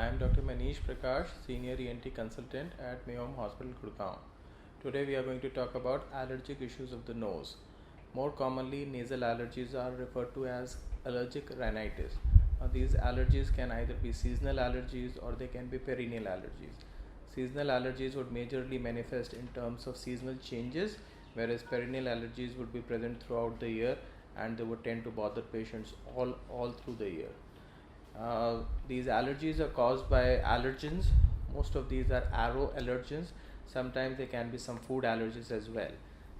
I am Dr. Manish Prakash, Senior ENT Consultant at Mayom Hospital, Gurgaon. Today we are going to talk about allergic issues of the nose. More commonly, nasal allergies are referred to as allergic rhinitis. These allergies can either be seasonal allergies or they can be perennial allergies. Seasonal allergies would majorly manifest in terms of seasonal changes, whereas perennial allergies would be present throughout the year and they would tend to bother patients all through the year. These allergies are caused by allergens. Most of these are aeroallergens. Sometimes there can be some food allergies as well.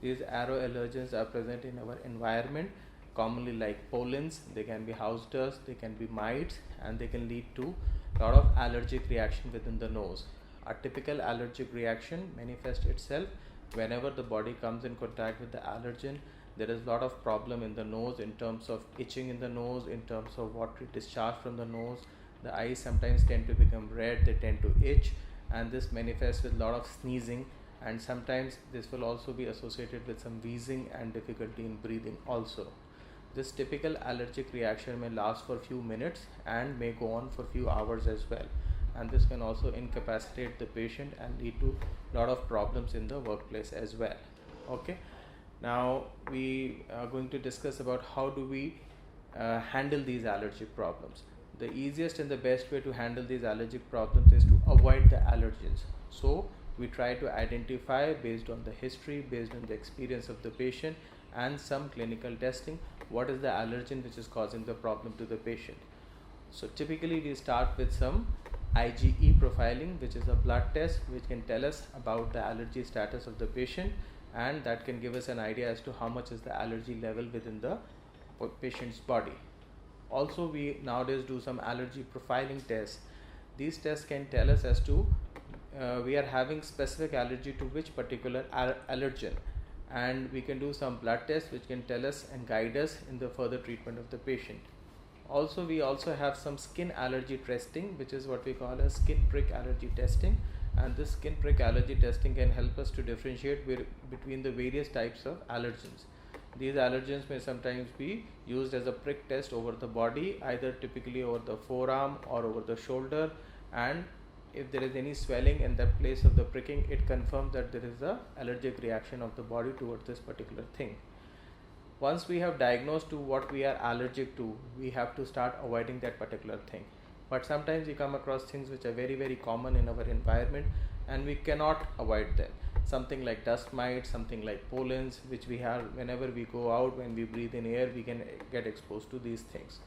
These aeroallergens are present in our environment, commonly like pollens. They can be house dust, they can be mites, and they can lead to a lot of allergic reaction within the nose. A typical allergic reaction manifests itself whenever the body comes in contact with the allergen. There is a lot of problem in the nose in terms of itching in the nose, in terms of watery discharge from the nose. The eyes sometimes tend to become red, they tend to itch, and this manifests with a lot of sneezing, and sometimes this will also be associated with some wheezing and difficulty in breathing also. This typical allergic reaction may last for a few minutes and may go on for a few hours as well, and this can also incapacitate the patient and lead to a lot of problems in the workplace as well. Okay. Now we are going to discuss about how do we handle these allergic problems. The easiest and the best way to handle these allergic problems is to avoid the allergens. So we try to identify based on the history, based on the experience of the patient and some clinical testing, what is the allergen which is causing the problem to the patient. So typically we start with some IgE profiling, which is a blood test which can tell us about the allergy status of the patient, and that can give us an idea as to how much is the allergy level within the patient's body. Also, we nowadays do some allergy profiling tests. These tests can tell us as to we are having specific allergy to which particular allergen, and we can do some blood tests which can tell us and guide us in the further treatment of the patient. Also, we also have some skin allergy testing, which is what we call as skin prick allergy testing, and this skin prick allergy testing can help us to differentiate between the various types of allergens. These allergens may sometimes be used as a prick test over the body, either typically over the forearm or over the shoulder, and if there is any swelling in that place of the pricking, it confirms that there is a allergic reaction of the body towards this particular thing. Once we have diagnosed to what we are allergic to, we have to start avoiding that particular thing. But sometimes we come across things which are very common in our environment and we cannot avoid them. Something like dust mites, something like pollens, which we have whenever we go out, when we breathe in air, we can get exposed to these things.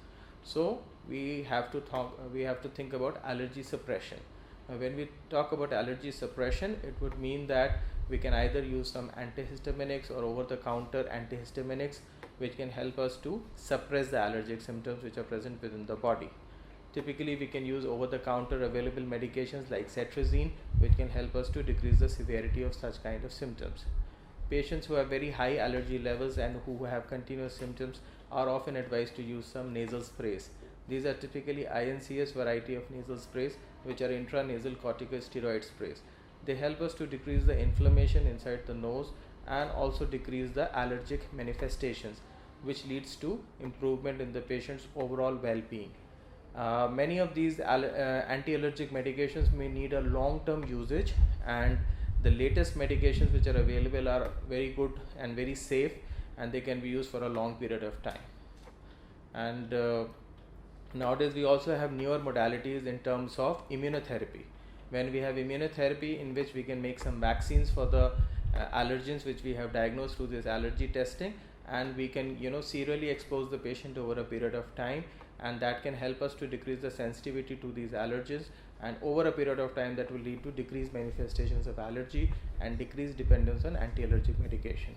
So we have to think about allergy suppression. When we talk about allergy suppression, it would mean that we can either use some antihistaminics or over-the-counter antihistaminics which can help us to suppress the allergic symptoms which are present within the body. Typically, we can use over-the-counter available medications like cetirizine, which can help us to decrease the severity of such kind of symptoms. Patients who have very high allergy levels and who have continuous symptoms are often advised to use some nasal sprays. These are typically INCS variety of nasal sprays, which are intranasal corticosteroid sprays. They help us to decrease the inflammation inside the nose and also decrease the allergic manifestations, which leads to improvement in the patient's overall well-being. Many of these anti-allergic medications may need a long-term usage, and the latest medications which are available are very good and very safe, and they can be used for a long period of time. And nowadays we also have newer modalities in terms of immunotherapy. When we have immunotherapy in which we can make some vaccines for the allergens which we have diagnosed through this allergy testing, and we can serially expose the patient over a period of time, and that can help us to decrease the sensitivity to these allergens, and over a period of time that will lead to decreased manifestations of allergy and decreased dependence on anti-allergic medication.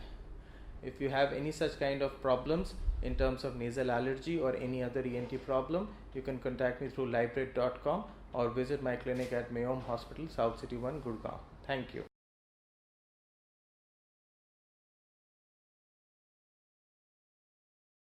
If you have any such kind of problems in terms of nasal allergy or any other ENT problem, you can contact me through librate.com or visit my clinic at Mayom Hospital, South City 1, Gurgaon. Thank you.